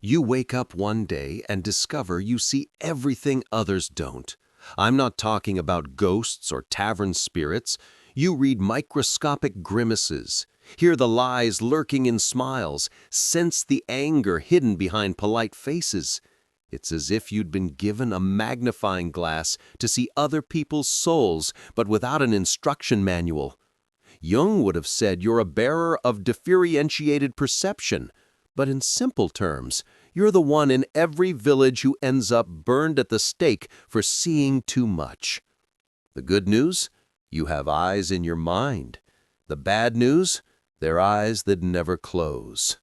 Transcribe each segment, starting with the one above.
You wake up one day and discover you see everything others don't. I'm not talking about ghosts or tavern spirits. You read microscopic grimaces, hear the lies lurking in smiles, sense the anger hidden behind polite faces. It's as if you'd been given a magnifying glass to see other people's souls, but without an instruction manual. Jung would have said you're a bearer of differentiated perception, but in simple terms, you're the one in every village who ends up burned at the stake for seeing too much. The good news? You have eyes in your mind. The bad news? They're eyes that never close.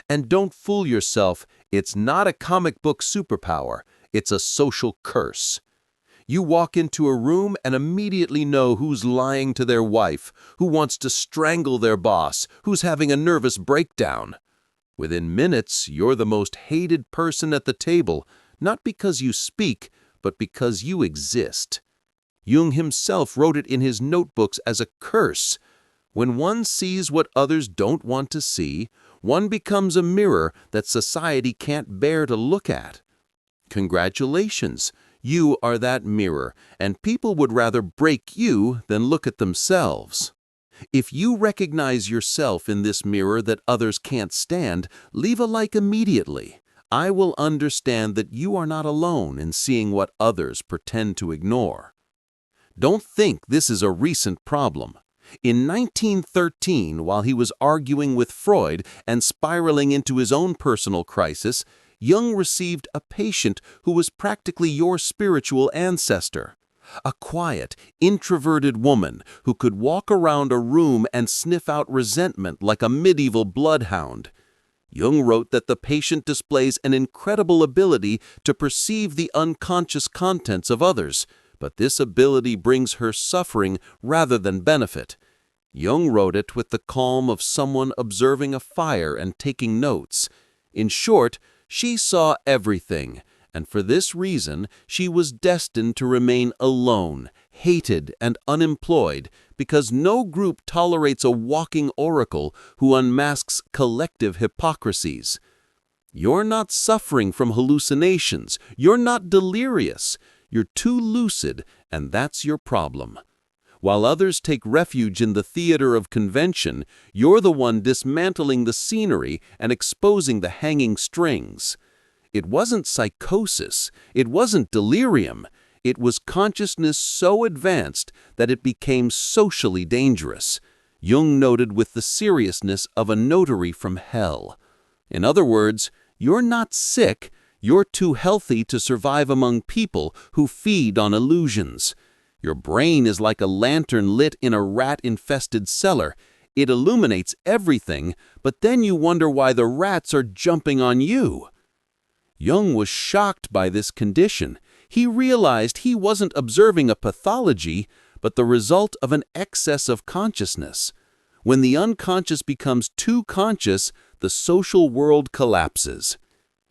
And don't fool yourself, it's not a comic book superpower, it's a social curse. You walk into a room and immediately know who's lying to their wife, who wants to strangle their boss, who's having a nervous breakdown. Within minutes, you're the most hated person at the table, not because you speak, but because you exist. Jung himself wrote it in his notebooks as a curse. When one sees what others don't want to see, one becomes a mirror that society can't bear to look at. Congratulations, you are that mirror, and people would rather break you than look at themselves. If you recognize yourself in this mirror that others can't stand, leave a like immediately. I will understand that you are not alone in seeing what others pretend to ignore. Don't think this is a recent problem. In 1913, while he was arguing with Freud and spiraling into his own personal crisis, Jung received a patient who was practically your spiritual ancestor. A quiet, introverted woman who could walk around a room and sniff out resentment like a medieval bloodhound. Jung wrote that the patient displays an incredible ability to perceive the unconscious contents of others, but this ability brings her suffering rather than benefit. Jung wrote it with the calm of someone observing a fire and taking notes. In short, she saw everything, and for this reason she was destined to remain alone, hated, and unemployed, because no group tolerates a walking oracle who unmasks collective hypocrisies. You're not suffering from hallucinations. You're not delirious. You're too lucid, and that's your problem. While others take refuge in the theater of convention, you're the one dismantling the scenery and exposing the hanging strings. It wasn't psychosis, it wasn't delirium, it was consciousness so advanced that it became socially dangerous. Jung noted with the seriousness of a notary from hell. In other words, you're not sick, you're too healthy to survive among people who feed on illusions. Your brain is like a lantern lit in a rat-infested cellar. It illuminates everything, but then you wonder why the rats are jumping on you. Jung was shocked by this condition. He realized he wasn't observing a pathology, but the result of an excess of consciousness. When the unconscious becomes too conscious, the social world collapses.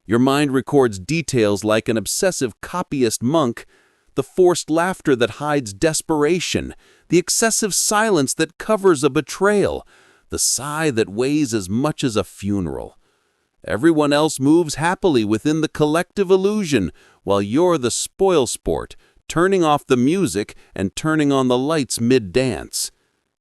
Your mind records details like an obsessive copyist monk, the forced laughter that hides desperation, the excessive silence that covers a betrayal, the sigh that weighs as much as a funeral. Everyone else moves happily within the collective illusion, while you're the spoilsport, turning off the music and turning on the lights mid-dance.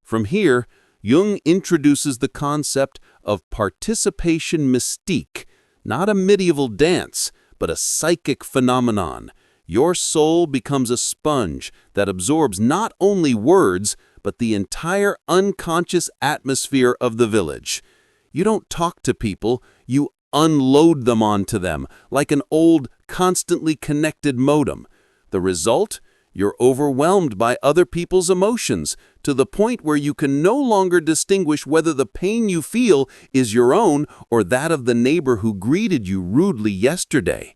From here, Jung introduces the concept of participation mystique, not a medieval dance, but a psychic phenomenon. Your soul becomes a sponge that absorbs not only words, but the entire unconscious atmosphere of the village. You don't talk to people, you unload them onto them, like an old, constantly connected modem. The result? You're overwhelmed by other people's emotions, to the point where you can no longer distinguish whether the pain you feel is your own or that of the neighbor who greeted you rudely yesterday.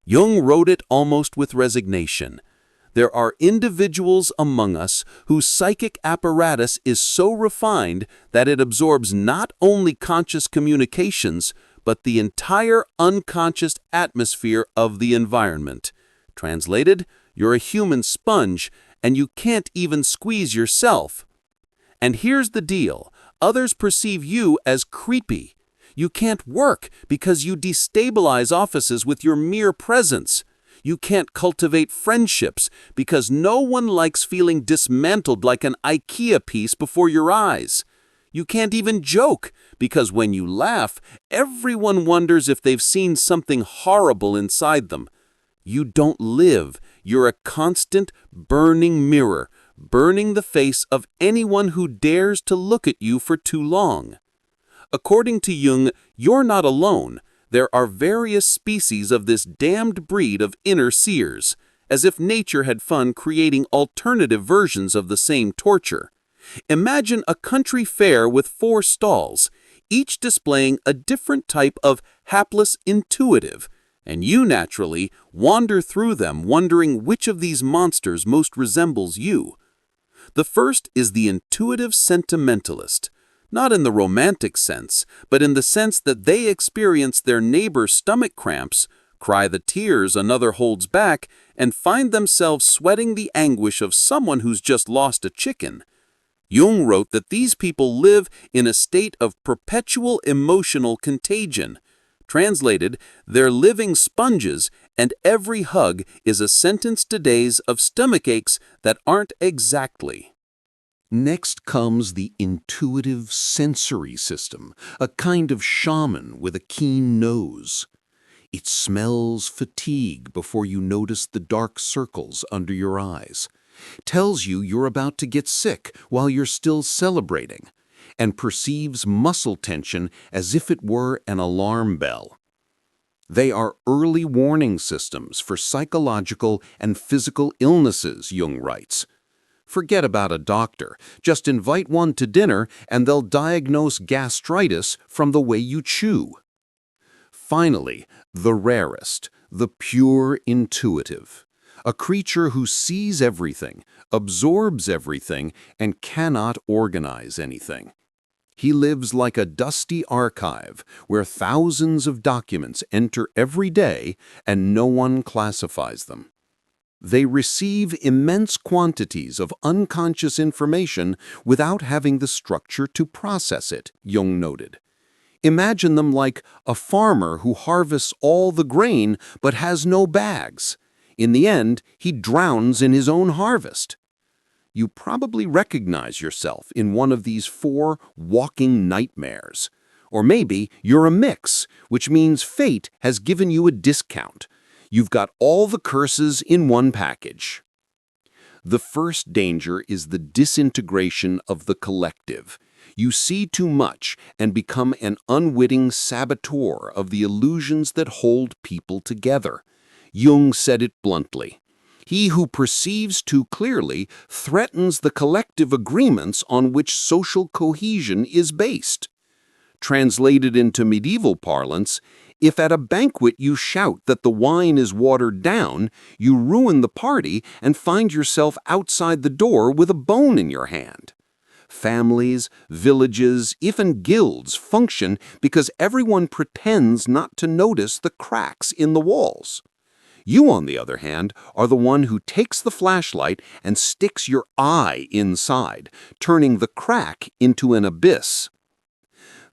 Jung wrote it almost with resignation. There are individuals among us whose psychic apparatus is so refined that it absorbs not only conscious communications, but the entire unconscious atmosphere of the environment. Translated, you're a human sponge, and you can't even squeeze yourself. And here's the deal. Others perceive you as creepy. You can't work because you destabilize offices with your mere presence. You can't cultivate friendships because no one likes feeling dismantled like an IKEA piece before your eyes. You can't even joke because when you laugh, everyone wonders if they've seen something horrible inside them. You don't live. You're a constant, burning mirror, burning the face of anyone who dares to look at you for too long. According to Jung, you're not alone. There are various species of this damned breed of inner seers, as if nature had fun creating alternative versions of the same torture. Imagine a country fair with 4 stalls, each displaying a different type of hapless intuitive, and you naturally wander through them wondering which of these monsters most resembles you. The first is the intuitive sentimentalist, not in the romantic sense, but in the sense that they experience their neighbor's stomach cramps, cry the tears another holds back, and find themselves sweating the anguish of someone who's just lost a chicken. Jung wrote that these people live in a state of perpetual emotional contagion. Translated, they're living sponges, and every hug is a sentence to days of stomachaches that aren't exactly. Next comes the intuitive sensory system, a kind of shaman with a keen nose. It smells fatigue before you notice the dark circles under your eyes, tells you you're about to get sick while you're still celebrating, and perceives muscle tension as if it were an alarm bell. They are early warning systems for psychological and physical illnesses, Jung writes. Forget about a doctor. Just invite one to dinner and they'll diagnose gastritis from the way you chew. Finally, the rarest, the pure intuitive. A creature who sees everything, absorbs everything, and cannot organize anything. He lives like a dusty archive where thousands of documents enter every day and no one classifies them. They receive immense quantities of unconscious information without having the structure to process it, Jung noted. Imagine them like a farmer who harvests all the grain but has no bags. In the end, he drowns in his own harvest. You probably recognize yourself in one of these 4 walking nightmares. Or maybe you're a mix, which means fate has given you a discount. You've got all the curses in one package. The first danger is the disintegration of the collective. You see too much and become an unwitting saboteur of the illusions that hold people together. Jung said it bluntly. He who perceives too clearly threatens the collective agreements on which social cohesion is based. Translated into medieval parlance, if at a banquet you shout that the wine is watered down, you ruin the party and find yourself outside the door with a bone in your hand. Families, villages, even guilds function because everyone pretends not to notice the cracks in the walls. You, on the other hand, are the one who takes the flashlight and sticks your eye inside, turning the crack into an abyss.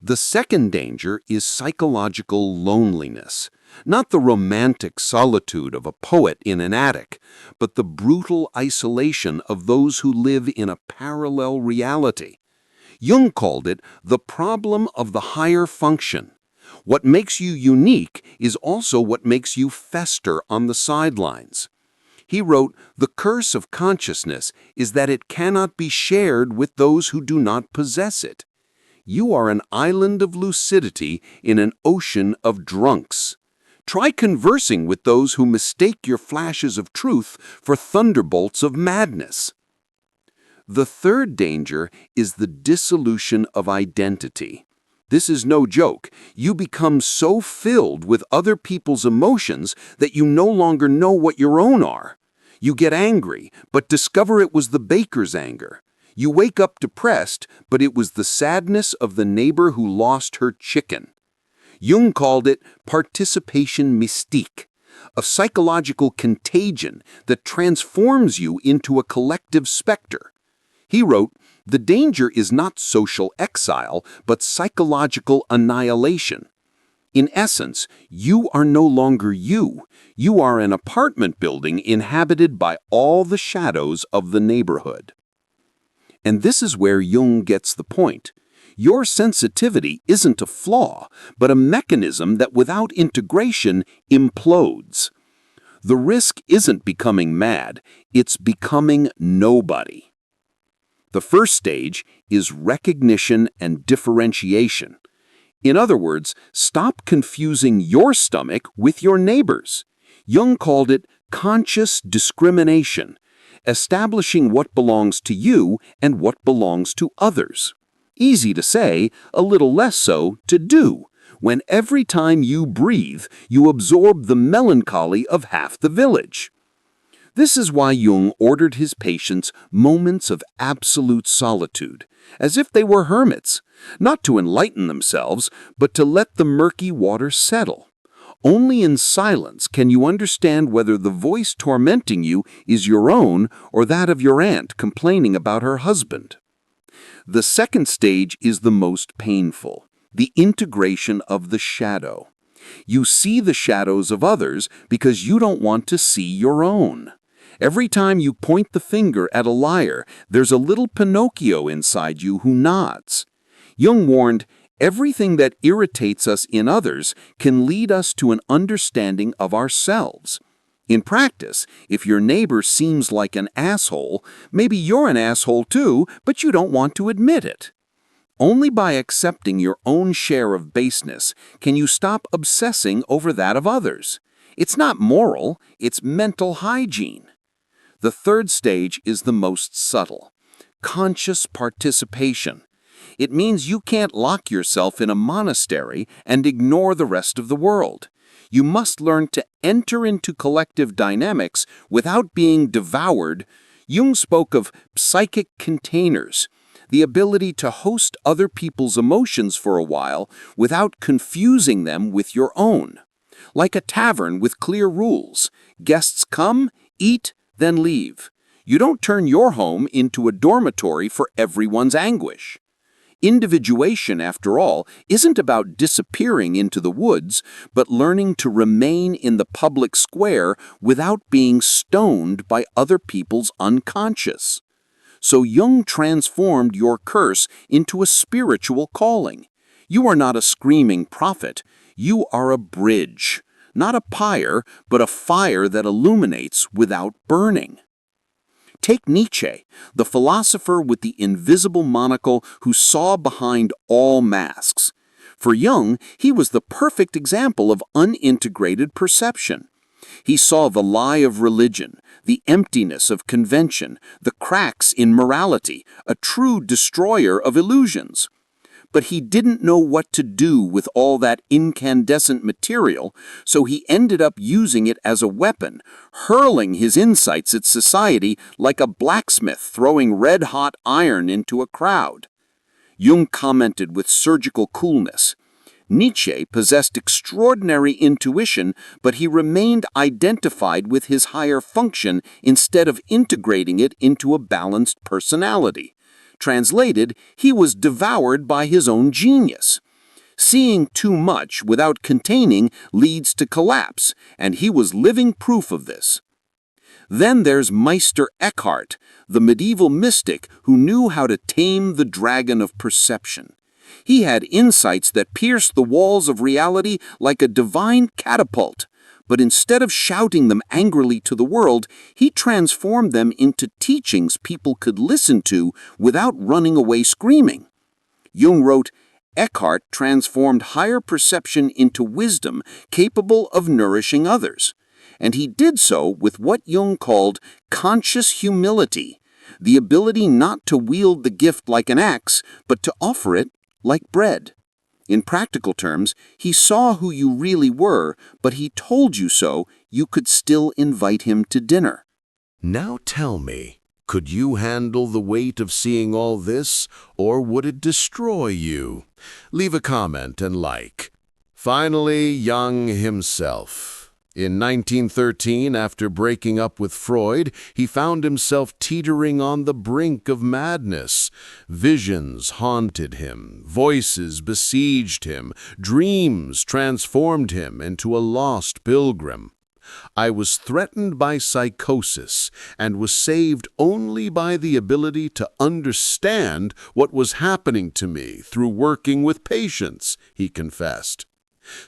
The second danger is psychological loneliness, not the romantic solitude of a poet in an attic, but the brutal isolation of those who live in a parallel reality. Jung called it the problem of the higher function. What makes you unique is also what makes you fester on the sidelines. He wrote, "The curse of consciousness is that it cannot be shared with those who do not possess it. You are an island of lucidity in an ocean of drunks. Try conversing with those who mistake your flashes of truth for thunderbolts of madness." The third danger is the dissolution of identity. This is no joke. You become so filled with other people's emotions that you no longer know what your own are. You get angry, but discover it was the baker's anger. You wake up depressed, but it was the sadness of the neighbor who lost her chicken. Jung called it participation mystique, a psychological contagion that transforms you into a collective specter. He wrote, The danger is not social exile, but psychological annihilation. In essence, you are no longer you. You are an apartment building inhabited by all the shadows of the neighborhood. And this is where Jung gets the point. Your sensitivity isn't a flaw, but a mechanism that without integration implodes. The risk isn't becoming mad, it's becoming nobody. The first stage is recognition and differentiation. In other words, stop confusing your stomach with your neighbor's. Jung called it conscious discrimination, establishing what belongs to you and what belongs to others. Easy to say, a little less so to do, when every time you breathe, you absorb the melancholy of half the village. This is why Jung ordered his patients moments of absolute solitude, as if they were hermits, not to enlighten themselves, but to let the murky water settle. Only in silence can you understand whether the voice tormenting you is your own or that of your aunt complaining about her husband. The second stage is the most painful, the integration of the shadow. You see the shadows of others because you don't want to see your own. Every time you point the finger at a liar, there's a little Pinocchio inside you who nods. Jung warned, everything that irritates us in others can lead us to an understanding of ourselves. In practice, if your neighbor seems like an asshole, maybe you're an asshole too, but you don't want to admit it. Only by accepting your own share of baseness can you stop obsessing over that of others. It's not moral, it's mental hygiene. The third stage is the most subtle. Conscious participation. It means you can't lock yourself in a monastery and ignore the rest of the world. You must learn to enter into collective dynamics without being devoured. Jung spoke of psychic containers, the ability to host other people's emotions for a while without confusing them with your own. Like a tavern with clear rules. Guests come, eat, then leave. You don't turn your home into a dormitory for everyone's anguish. Individuation, after all, isn't about disappearing into the woods, but learning to remain in the public square without being stoned by other people's unconscious. So Jung transformed your curse into a spiritual calling. You are not a screaming prophet, you are a bridge. Not a pyre, but a fire that illuminates without burning. Take Nietzsche, the philosopher with the invisible monocle who saw behind all masks. For Jung, he was the perfect example of unintegrated perception. He saw the lie of religion, the emptiness of convention, the cracks in morality, a true destroyer of illusions. But he didn't know what to do with all that incandescent material, so he ended up using it as a weapon, hurling his insights at society like a blacksmith throwing red-hot iron into a crowd. Jung commented with surgical coolness. Nietzsche possessed extraordinary intuition, but he remained identified with his higher function instead of integrating it into a balanced personality. Translated, he was devoured by his own genius. Seeing too much without containing leads to collapse, and he was living proof of this. Then there's Meister Eckhart, the medieval mystic who knew how to tame the dragon of perception. He had insights that pierced the walls of reality like a divine catapult. But instead of shouting them angrily to the world, he transformed them into teachings people could listen to without running away screaming. Jung wrote, Eckhart transformed higher perception into wisdom capable of nourishing others. And he did so with what Jung called conscious humility, the ability not to wield the gift like an axe, but to offer it like bread. In practical terms, he saw who you really were, but he told you so you could still invite him to dinner. Now tell me, could you handle the weight of seeing all this, or would it destroy you? Leave a comment and like. Finally, Jung himself. In 1913, after breaking up with Freud, he found himself teetering on the brink of madness. Visions haunted him, voices besieged him, dreams transformed him into a lost pilgrim. I was threatened by psychosis and was saved only by the ability to understand what was happening to me through working with patients, he confessed.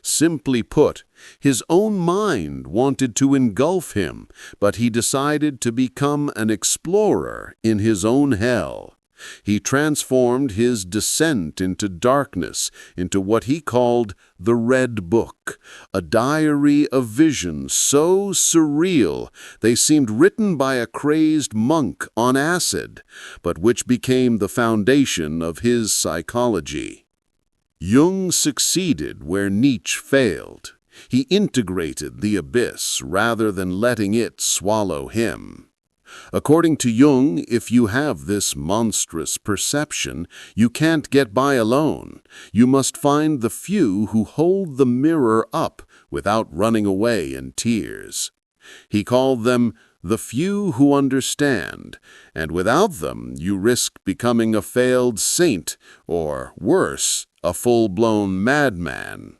Simply put, his own mind wanted to engulf him, but he decided to become an explorer in his own hell. He transformed his descent into darkness into what he called the Red Book, a diary of visions so surreal they seemed written by a crazed monk on acid, but which became the foundation of his psychology. Jung succeeded where Nietzsche failed. He integrated the abyss rather than letting it swallow him. According to Jung, if you have this monstrous perception, you can't get by alone. You must find the few who hold the mirror up without running away in tears. He called them the few who understand, and without them you risk becoming a failed saint, or worse, a full-blown madman.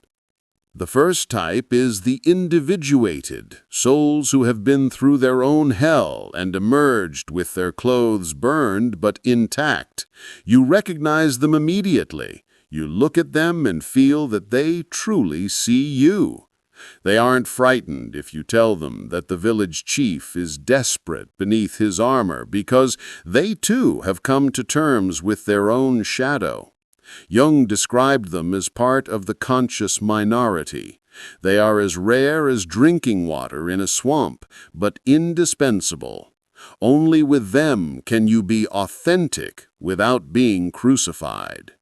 The first type is the individuated, souls who have been through their own hell and emerged with their clothes burned but intact. You recognize them immediately. You look at them and feel that they truly see you. They aren't frightened if you tell them that the village chief is desperate beneath his armor because they too have come to terms with their own shadow. Jung described them as part of the conscious minority. They are as rare as drinking water in a swamp, but indispensable. Only with them can you be authentic without being crucified.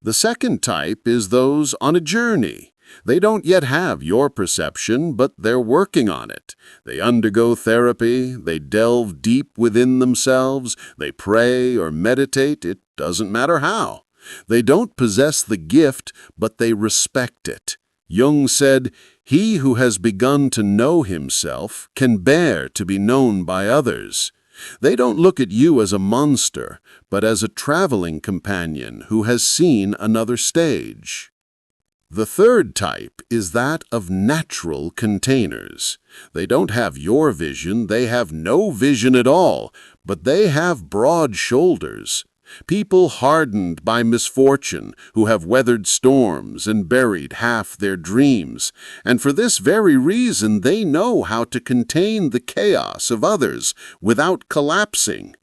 The second type is those on a journey. They don't yet have your perception, but they're working on it. They undergo therapy, they delve deep within themselves, they pray or meditate, it doesn't matter how. They don't possess the gift, but they respect it. Jung said, "He who has begun to know himself can bear to be known by others." They don't look at you as a monster, but as a traveling companion who has seen another stage. The third type is that of natural containers. They don't have your vision, they have no vision at all, but they have broad shoulders. People hardened by misfortune, who have weathered storms and buried half their dreams, and for this very reason they know how to contain the chaos of others without collapsing.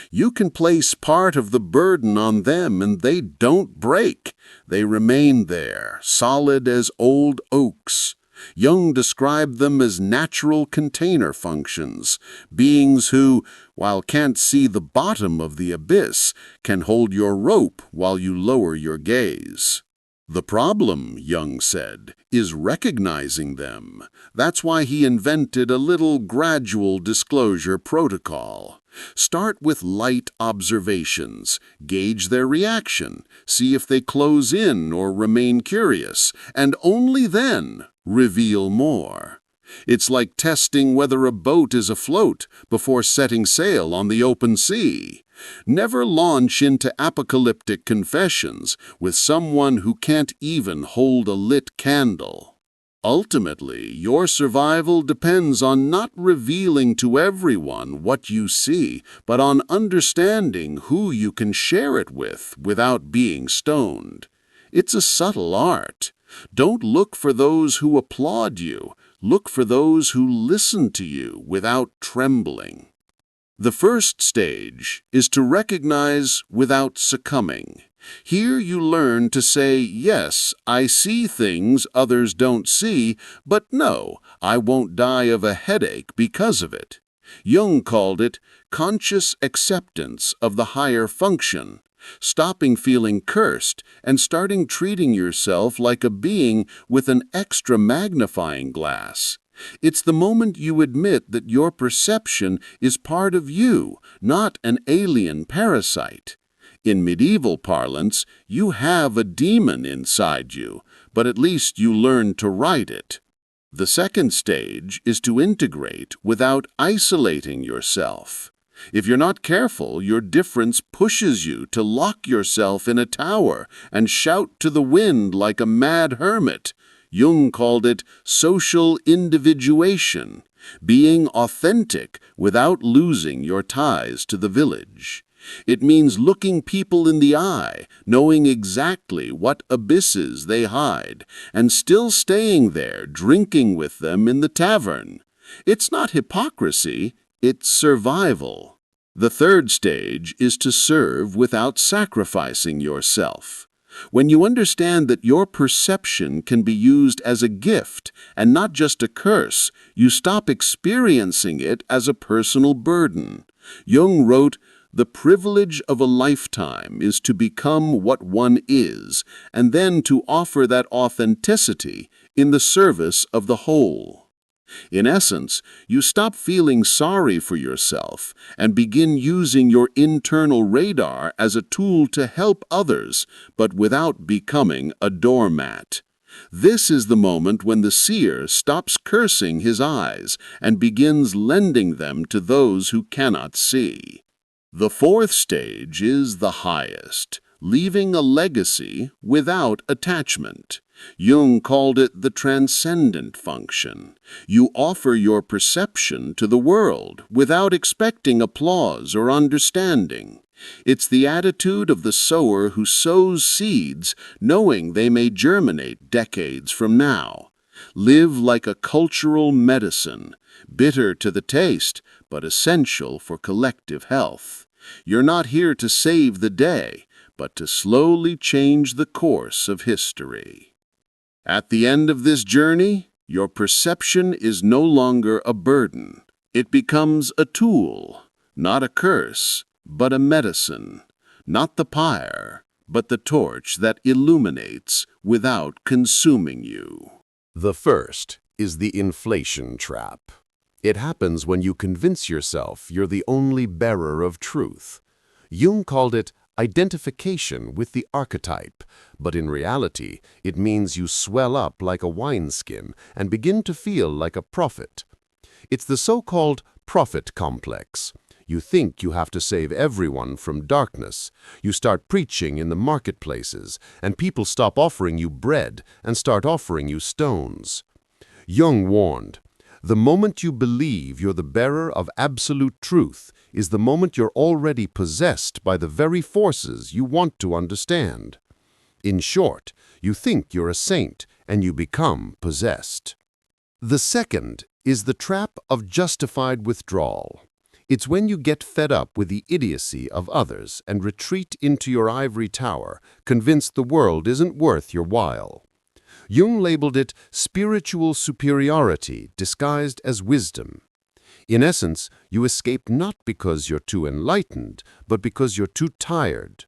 You can place part of the burden on them and they don't break. They remain there, solid as old oaks. Jung described them as natural container functions, beings who, while can't see the bottom of the abyss, can hold your rope while you lower your gaze. The problem, Jung said, is recognizing them. That's why he invented a little gradual disclosure protocol. Start with light observations, gauge their reaction, see if they close in or remain curious, and only then reveal more. It's like testing whether a boat is afloat before setting sail on the open sea. Never launch into apocalyptic confessions with someone who can't even hold a lit candle. Ultimately, your survival depends on not revealing to everyone what you see, but on understanding who you can share it with without being stoned. It's a subtle art. Don't look for those who applaud you. Look for those who listen to you without trembling. The first stage is to recognize without succumbing. Here you learn to say, yes, I see things others don't see, but no, I won't die of a headache because of it. Jung called it conscious acceptance of the higher function, stopping feeling cursed and starting treating yourself like a being with an extra magnifying glass. It's the moment you admit that your perception is part of you, not an alien parasite. In medieval parlance, you have a demon inside you, but at least you learn to ride it. The second stage is to integrate without isolating yourself. If you're not careful, your difference pushes you to lock yourself in a tower and shout to the wind like a mad hermit. Jung called it social individuation, being authentic without losing your ties to the village. It means looking people in the eye, knowing exactly what abysses they hide, and still staying there drinking with them in the tavern. It's not hypocrisy, it's survival. The third stage is to serve without sacrificing yourself. When you understand that your perception can be used as a gift and not just a curse, you stop experiencing it as a personal burden. Jung wrote, "The privilege of a lifetime is to become what one is, and then to offer that authenticity in the service of the whole." In essence, you stop feeling sorry for yourself and begin using your internal radar as a tool to help others, but without becoming a doormat. This is the moment when the seer stops cursing his eyes and begins lending them to those who cannot see. The fourth stage is the highest, leaving a legacy without attachment. Jung called it the transcendent function. You offer your perception to the world without expecting applause or understanding. It's the attitude of the sower who sows seeds knowing they may germinate decades from now. Live like a cultural medicine, bitter to the taste, but essential for collective health. You're not here to save the day, but to slowly change the course of history. At the end of this journey, your perception is no longer a burden. It becomes a tool, not a curse, but a medicine, not the pyre, but the torch that illuminates without consuming you. The first is the inflation trap. It happens when you convince yourself you're the only bearer of truth. Jung called it identification with the archetype, but in reality, it means you swell up like a wineskin and begin to feel like a prophet. It's the so-called prophet complex. You think you have to save everyone from darkness. You start preaching in the marketplaces, and people stop offering you bread and start offering you stones. Jung warned, the moment you believe you're the bearer of absolute truth is the moment you're already possessed by the very forces you want to understand. In short, you think you're a saint and you become possessed. The second is the trap of justified withdrawal. It's when you get fed up with the idiocy of others and retreat into your ivory tower, convinced the world isn't worth your while. Jung labeled it spiritual superiority disguised as wisdom. In essence, you escape not because you're too enlightened, but because you're too tired.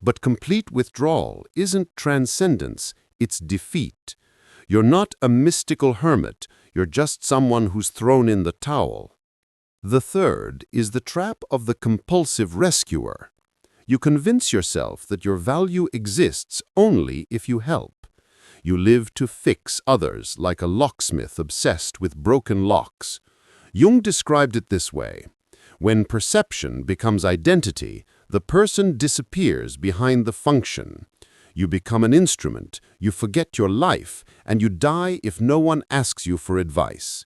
But complete withdrawal isn't transcendence, it's defeat. You're not a mystical hermit, you're just someone who's thrown in the towel. The third is the trap of the compulsive rescuer. You convince yourself that your value exists only if you help. You live to fix others like a locksmith obsessed with broken locks. Jung described it this way. When perception becomes identity, the person disappears behind the function. You become an instrument, you forget your life, and you die if no one asks you for advice.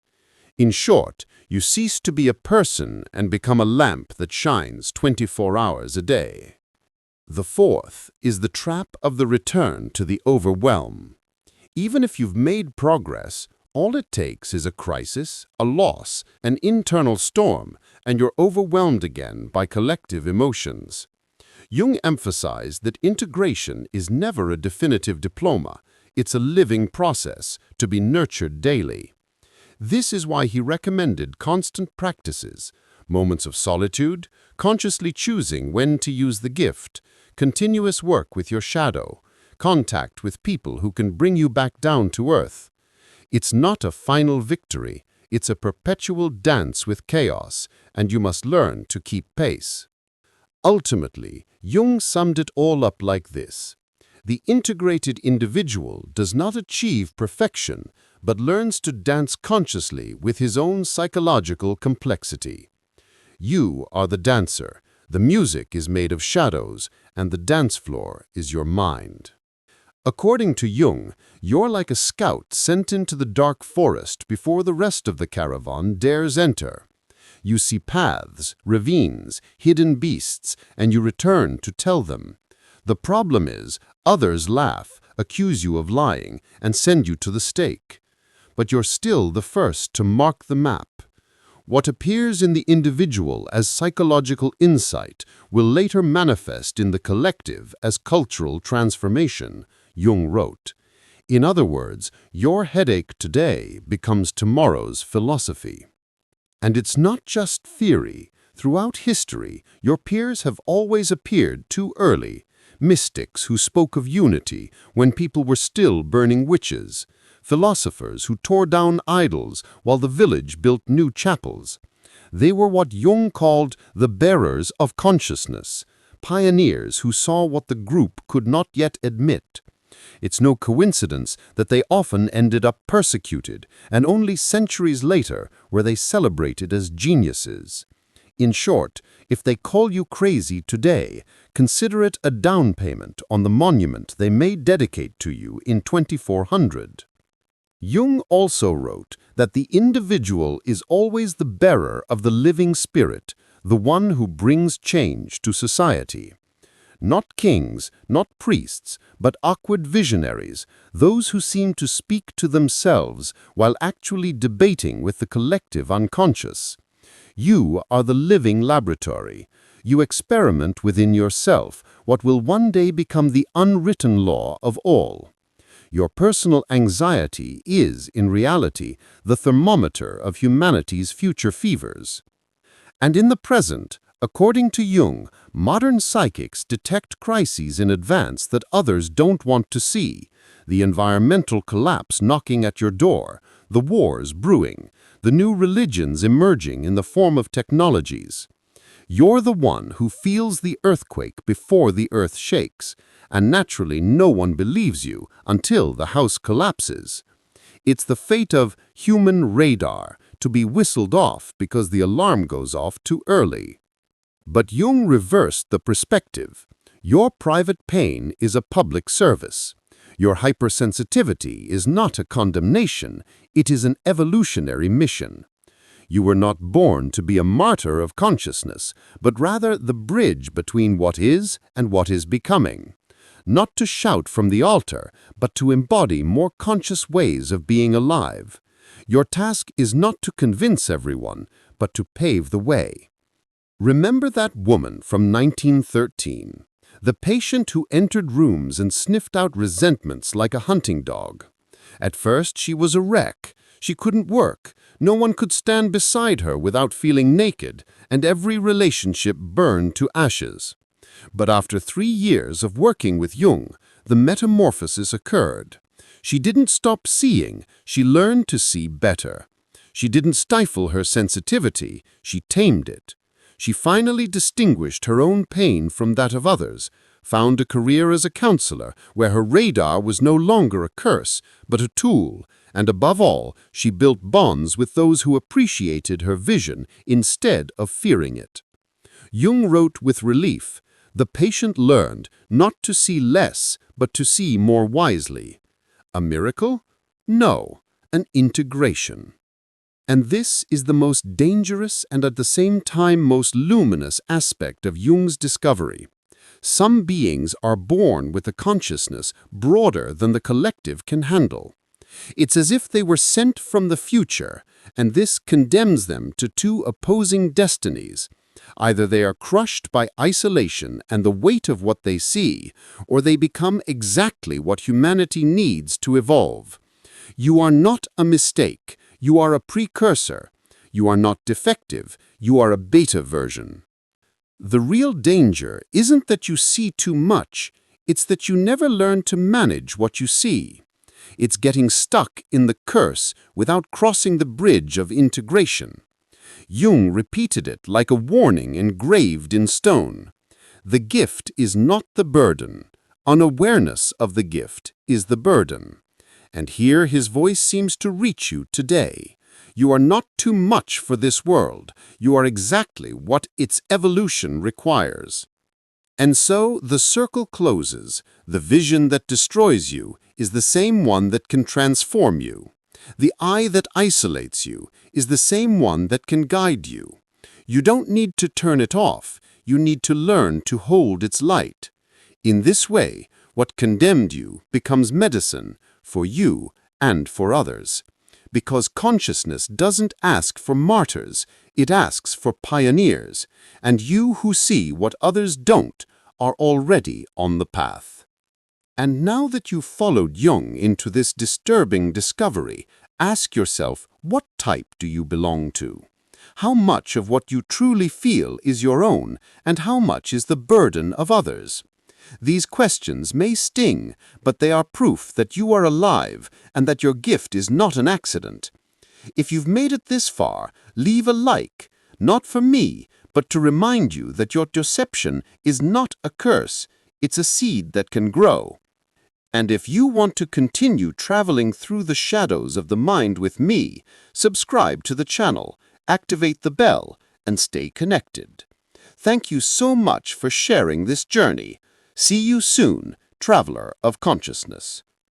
In short, you cease to be a person and become a lamp that shines 24 hours a day. The fourth is the trap of the return to the overwhelm. Even if you've made progress, all it takes is a crisis, a loss, an internal storm, and you're overwhelmed again by collective emotions. Jung emphasized that integration is never a definitive diploma. It's a living process to be nurtured daily. This is why he recommended constant practices, moments of solitude, consciously choosing when to use the gift, continuous work with your shadow, contact with people who can bring you back down to earth. It's not a final victory, it's a perpetual dance with chaos, and you must learn to keep pace. Ultimately, Jung summed it all up like this. The integrated individual does not achieve perfection, but learns to dance consciously with his own psychological complexity. You are the dancer, the music is made of shadows, and the dance floor is your mind. According to Jung, you're like a scout sent into the dark forest before the rest of the caravan dares enter. You see paths, ravines, hidden beasts, and you return to tell them. The problem is, others laugh, accuse you of lying, and send you to the stake. But you're still the first to mark the map. What appears in the individual as psychological insight will later manifest in the collective as cultural transformation, Jung wrote. In other words, your headache today becomes tomorrow's philosophy. And it's not just theory. Throughout history, your peers have always appeared too early. Mystics who spoke of unity when people were still burning witches. Philosophers who tore down idols while the village built new chapels. They were what Jung called the bearers of consciousness, pioneers who saw what the group could not yet admit. It's no coincidence that they often ended up persecuted, and only centuries later were they celebrated as geniuses. In short, if they call you crazy today, consider it a down payment on the monument they may dedicate to you in 2400. Jung also wrote that the individual is always the bearer of the living spirit, the one who brings change to society. Not kings, not priests, but awkward visionaries, those who seem to speak to themselves while actually debating with the collective unconscious. You are the living laboratory. You experiment within yourself what will one day become the unwritten law of all. Your personal anxiety is, in reality, the thermometer of humanity's future fevers. And in the present, according to Jung, modern psychics detect crises in advance that others don't want to see. The environmental collapse knocking at your door, the wars brewing, the new religions emerging in the form of technologies. You're the one who feels the earthquake before the earth shakes, and naturally no one believes you until the house collapses. It's the fate of human radar, to be whistled off because the alarm goes off too early. But Jung reversed the perspective. Your private pain is a public service. Your hypersensitivity is not a condemnation, it is an evolutionary mission. You were not born to be a martyr of consciousness, but rather the bridge between what is and what is becoming. Not to shout from the altar, but to embody more conscious ways of being alive. Your task is not to convince everyone, but to pave the way. Remember that woman from 1913, the patient who entered rooms and sniffed out resentments like a hunting dog. At first, she was a wreck. She couldn't work. No one could stand beside her without feeling naked, and every relationship burned to ashes. But after 3 years of working with Jung, the metamorphosis occurred. She didn't stop seeing, she learned to see better. She didn't stifle her sensitivity, she tamed it. She finally distinguished her own pain from that of others, found a career as a counselor where her radar was no longer a curse, but a tool, and above all, she built bonds with those who appreciated her vision instead of fearing it. Jung wrote with relief, the patient learned not to see less, but to see more wisely. A miracle? No, an integration. And this is the most dangerous and at the same time most luminous aspect of Jung's discovery. Some beings are born with a consciousness broader than the collective can handle. It's as if they were sent from the future, and this condemns them to two opposing destinies. Either they are crushed by isolation and the weight of what they see, or they become exactly what humanity needs to evolve. You are not a mistake, you are a precursor. You are not defective, you are a beta version. The real danger isn't that you see too much, it's that you never learn to manage what you see. It's getting stuck in the curse without crossing the bridge of integration. Jung repeated it like a warning engraved in stone. The gift is not the burden. Unawareness of the gift is the burden. And here his voice seems to reach you today. You are not too much for this world. You are exactly what its evolution requires. And so the circle closes. The vision that destroys you is the same one that can transform you. The eye that isolates you is the same one that can guide you. You don't need to turn it off. You need to learn to hold its light. In this way, what condemned you becomes medicine for you and for others. Because consciousness doesn't ask for martyrs, it asks for pioneers, and you who see what others don't are already on the path. And now that you've followed Jung into this disturbing discovery, ask yourself, what type do you belong to? How much of what you truly feel is your own, and how much is the burden of others? These questions may sting, but they are proof that you are alive and that your gift is not an accident. If you've made it this far, leave a like, not for me, but to remind you that your deception is not a curse, it's a seed that can grow. And if you want to continue traveling through the shadows of the mind with me, subscribe to the channel, activate the bell, and stay connected. Thank you so much for sharing this journey. See you soon, traveler of consciousness.